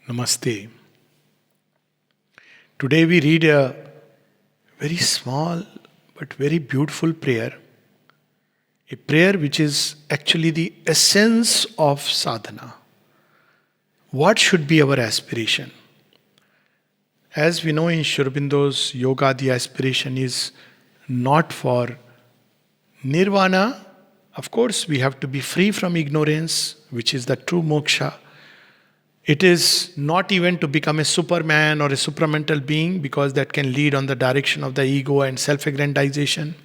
Namaste. Today we read a very small but very beautiful prayer. A prayer which is actually the essence of sadhana. What should be our aspiration? As we know in Sri Aurobindo's yoga, the aspiration is not for nirvana. Of course, we have to be free from ignorance, which is the true moksha. It is not even to become a superman or a supramental being, because that can lead on the direction of the ego and self-aggrandization.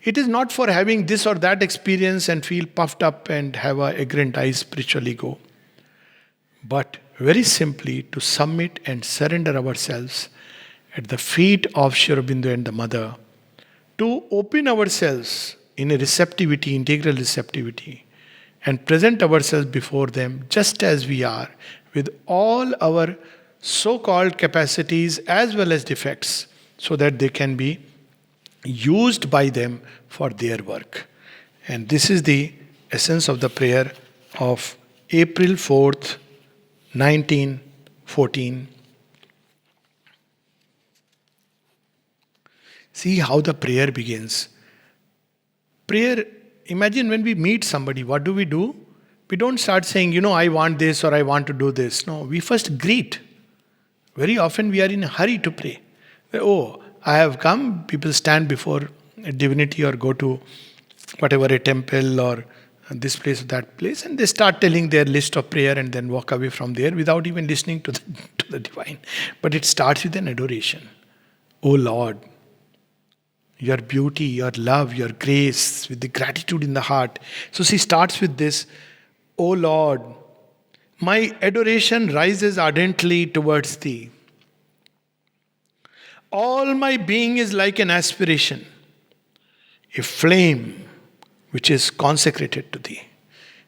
It is not for having this or that experience and feel puffed up and have a aggrandized spiritual ego, but very simply to submit and surrender ourselves at the feet of Sri Aurobindo and the Mother, to open ourselves in a receptivity, integral receptivity, and present ourselves before them just as we are, with all our so-called capacities as well as defects, so that they can be used by them for their work. And this is the essence of the prayer of April 4th, 1914. See how the prayer begins. Prayer, imagine when we meet somebody, what do? We don't start saying, I want this or I want to do this. No, we first greet. Very often we are in a hurry to pray. Oh, I have come. People stand before a divinity or go to whatever, a temple or this place or that place, and they start telling their list of prayer and then walk away from there without even listening to the divine. But it starts with an adoration. Oh Lord, your beauty, your love, your grace, with the gratitude in the heart. So she starts with this. O Lord, my adoration rises ardently towards Thee. All my being is like an aspiration, a flame which is consecrated to Thee.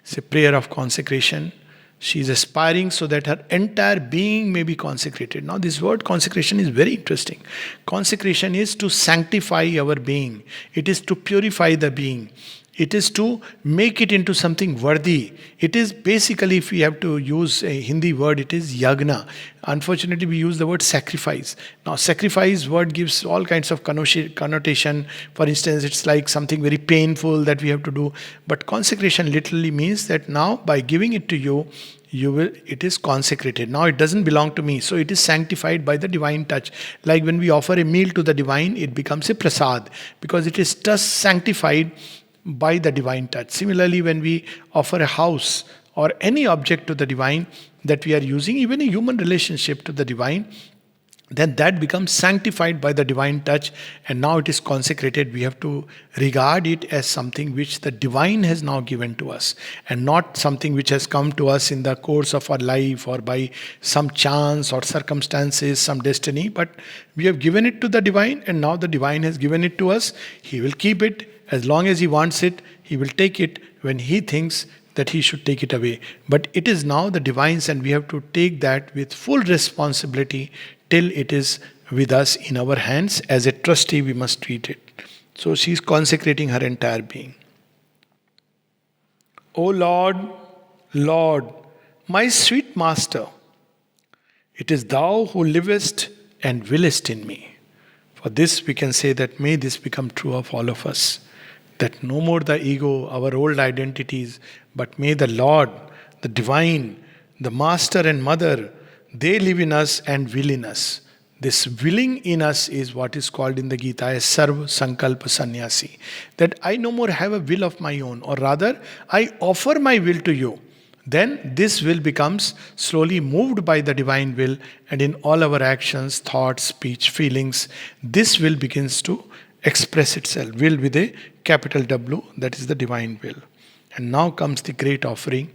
It's a prayer of consecration. She is aspiring so that her entire being may be consecrated. Now, this word consecration is very interesting. Consecration is to sanctify our being, it is to purify the being. It is to make it into something worthy. It is basically, if we have to use a Hindi word, it is yagna. Unfortunately, we use the word sacrifice. Now, sacrifice word gives all kinds of connotation. For instance, it's like something very painful that we have to do. But consecration literally means that now, by giving it to you, it is consecrated. Now it doesn't belong to me. So it is sanctified by the divine touch. Like when we offer a meal to the divine, it becomes a prasad, because it is just sanctified by the divine touch. Similarly, when we offer a house or any object to the divine that we are using, even a human relationship to the divine, then that becomes sanctified by the divine touch, and now it is consecrated. We have to regard it as something which the divine has now given to us, and not something which has come to us in the course of our life or by some chance or circumstances, some destiny, but we have given it to the divine, and now the divine has given it to us. He will keep it. As long as He wants it, He will take it when He thinks that He should take it away. But it is now the divine's, and we have to take that with full responsibility till it is with us in our hands. As a trustee, we must treat it. So she is consecrating her entire being. O Lord, Lord, my sweet Master, it is Thou who livest and willest in me. For this we can say that may this become true of all of us. That no more the ego, our old identities, but may the Lord, the Divine, the Master and Mother, they live in us and will in us. This willing in us is what is called in the Gita as Sarva Sankalpa Sannyasi. That I no more have a will of my own, or rather, I offer my will to you. Then this will becomes slowly moved by the divine will, and in all our actions, thoughts, speech, feelings, this will begins to express itself. Will with a capital W, that is the divine will. And now comes the great offering,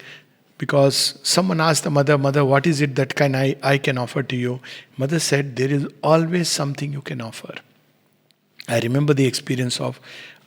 because someone asked the mother, what is it that I can offer to you? Mother said, there is always something you can offer. I remember the experience of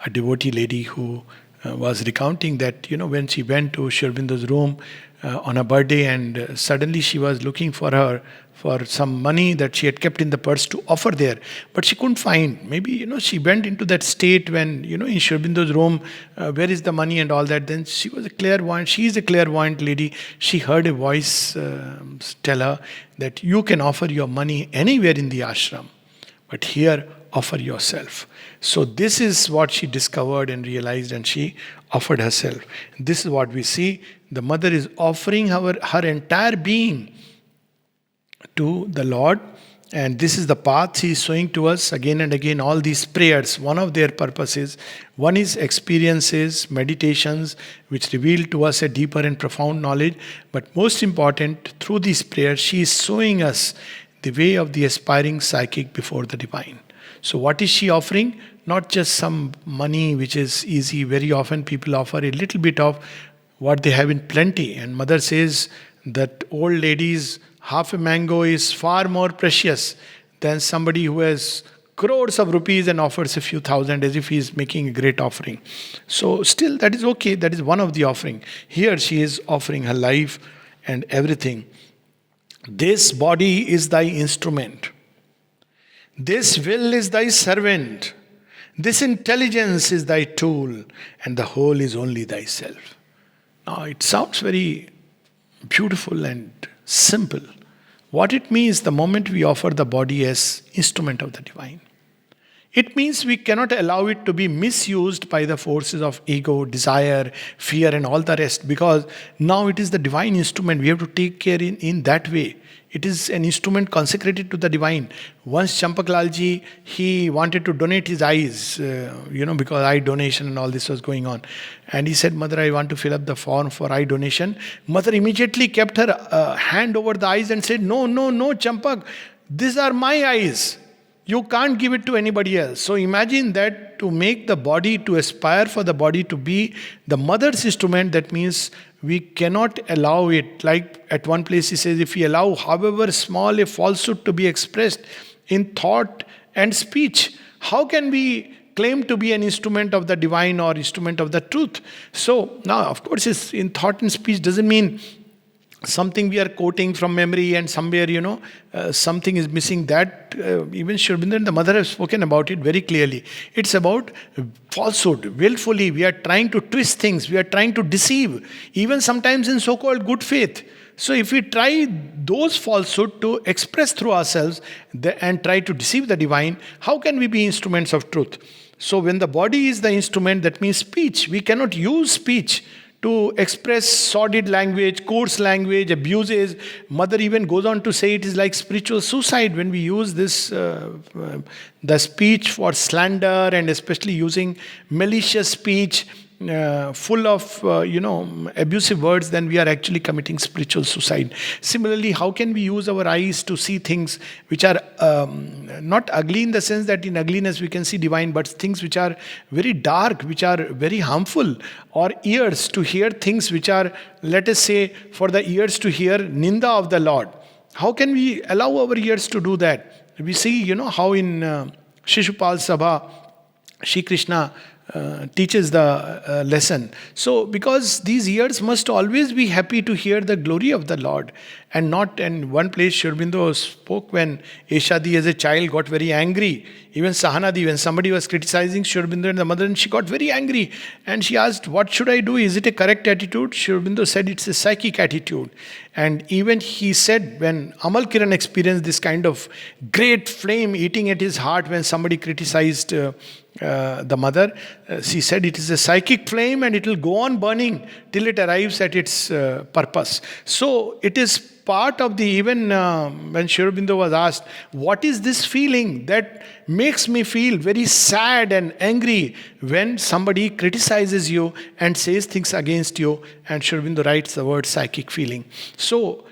a devotee lady who was recounting that, when she went to Sri Aurobindo's room on her birthday, and suddenly she was looking for some money that she had kept in the purse to offer there, but she couldn't find. Maybe, she went into that state when, in Sri Aurobindo's room, where is the money and all that. Then she was a clairvoyant. She is a clairvoyant lady. She heard a voice tell her that you can offer your money anywhere in the ashram, but here offer yourself. So this is what she discovered and realized, and she offered herself. This is what we see. The mother is offering her entire being to the Lord, and this is the path He is showing to us again and again. All these prayers, one of their purposes, one is experiences, meditations, which reveal to us a deeper and profound knowledge. But most important, through these prayers, she is showing us the way of the aspiring psychic before the divine. So what is she offering? Not just some money which is easy. Very often people offer a little bit of what they have in plenty. And mother says that old ladies, half a mango is far more precious than somebody who has crores of rupees and offers a few thousand as if he is making a great offering. So still that is okay. That is one of the offering. Here she is offering her life and everything. This body is thy instrument. This will is thy servant. This intelligence is thy tool, and the whole is only thyself. Now it sounds very beautiful and simple. What it means the moment we offer the body as instrument of the divine. It means we cannot allow it to be misused by the forces of ego, desire, fear and all the rest, because now it is the divine instrument. We have to take care in that way. It is an instrument consecrated to the divine. Once Champaklalji, he wanted to donate his eyes, because eye donation and all this was going on. And he said, Mother, I want to fill up the form for eye donation. Mother immediately kept her hand over the eyes and said, No, Champak, these are my eyes. You can't give it to anybody else. So imagine that to make the body, to aspire for the body to be the mother's instrument, that means we cannot allow it. Like at one place he says, if we allow however small a falsehood to be expressed in thought and speech, how can we claim to be an instrument of the divine or instrument of the truth? So now, of course, it's in thought and speech doesn't mean something we are quoting from memory and somewhere, something is missing. That even Sri Aurobindo and the mother have spoken about it very clearly. It's about falsehood. Willfully, we are trying to twist things. We are trying to deceive. Even sometimes in so-called good faith. So if we try those falsehood to express through ourselves and try to deceive the divine, how can we be instruments of truth? So when the body is the instrument, that means speech. We cannot use speech to express sordid language, coarse language, abuses. Mother even goes on to say it is like spiritual suicide when we use this, the speech for slander, and especially using malicious speech, full of, abusive words, then we are actually committing spiritual suicide. Similarly, how can we use our eyes to see things which are not ugly in the sense that in ugliness we can see divine, but things which are very dark, which are very harmful, or ears to hear things which are, let us say, for the ears to hear Ninda of the Lord. How can we allow our ears to do that? We see, how in Shishupal Sabha, Shri Krishna teaches the lesson. So, because these ears must always be happy to hear the glory of the Lord, and not. And one place Sri Aurobindo spoke when Eshadi as a child got very angry. Even Sahanadi, when somebody was criticizing Sri Aurobindo and the mother, and she got very angry, and she asked, "What should I do? Is it a correct attitude?" Sri Aurobindo said, "It's a psychic attitude." And even he said, when Amal Kiran experienced this kind of great flame eating at his heart when somebody criticized the mother, she said it is a psychic flame and it will go on burning till it arrives at its purpose. So it is part of the, even when Sri Aurobindo was asked, what is this feeling that makes me feel very sad and angry when somebody criticizes you and says things against you? And Sri Aurobindo writes the word psychic feeling. So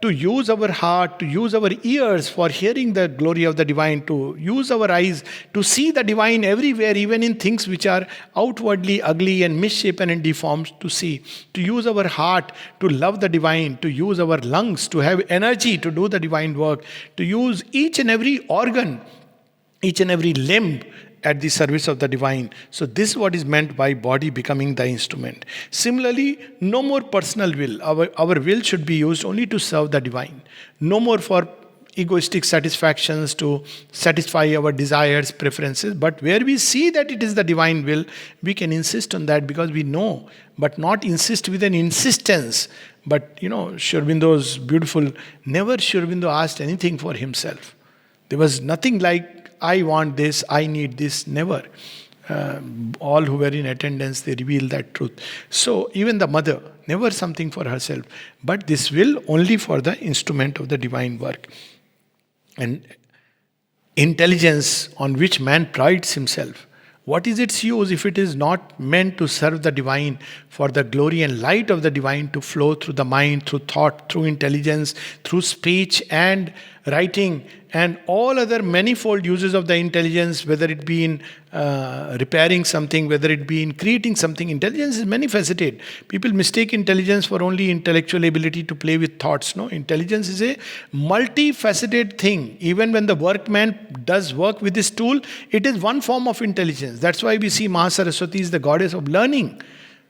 to use our heart, to use our ears for hearing the glory of the divine, to use our eyes to see the divine everywhere, even in things which are outwardly ugly and misshapen and deformed, to see, to use our heart to love the divine, to use our lungs to have energy to do the divine work, to use each and every organ, each and every limb at the service of the divine. So this is what is meant by body becoming the instrument. Similarly, no more personal will. Our will should be used only to serve the divine. No more for egoistic satisfactions to satisfy our desires, preferences. But where we see that it is the divine will, we can insist on that because we know, but not insist with an insistence. But Sri Aurobindo's beautiful, never Sri Aurobindo asked anything for himself. There was nothing like, I want this, I need this, never. All who were in attendance, they reveal that truth. So even the mother, never something for herself, but this will only for the instrument of the divine work. And intelligence on which man prides himself, what is its use if it is not meant to serve the divine, for the glory and light of the divine to flow through the mind, through thought, through intelligence, through speech and writing, and all other manifold uses of the intelligence, whether it be in repairing something, whether it be in creating something. Intelligence is many faceted. People mistake intelligence for only intellectual ability to play with thoughts. No, intelligence is a multifaceted thing. Even when the workman does work with this tool, it is one form of intelligence. That's why we see Mahasaraswati is the goddess of learning.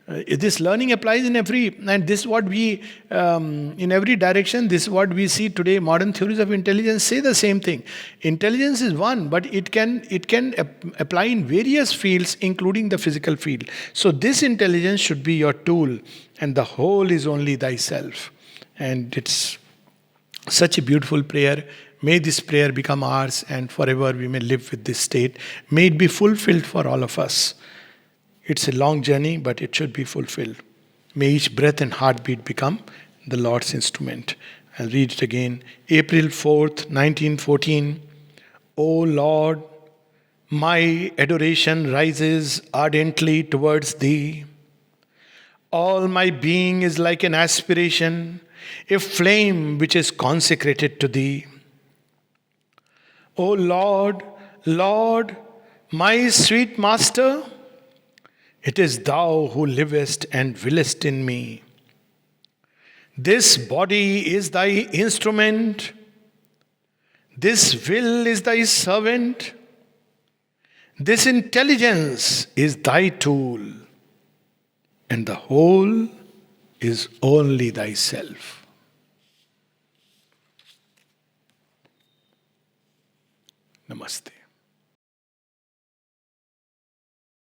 This learning applies in every, and this is what we, in every direction, this is what we see today. Modern theories of intelligence say the same thing. Intelligence is one, but it can apply in various fields, including the physical field. So this intelligence should be your tool, and the whole is only thyself. And it's such a beautiful prayer. May this prayer become ours, and forever we may live with this state. May it be fulfilled for all of us. It's a long journey, but it should be fulfilled. May each breath and heartbeat become the Lord's instrument. I'll read it again. April 4th, 1914. O Lord, my adoration rises ardently towards Thee. All my being is like an aspiration, a flame which is consecrated to Thee. O Lord, Lord, my sweet Master, it is Thou who livest and willest in me. This body is Thy instrument. This will is Thy servant. This intelligence is Thy tool. And the whole is only Thyself. Namaste.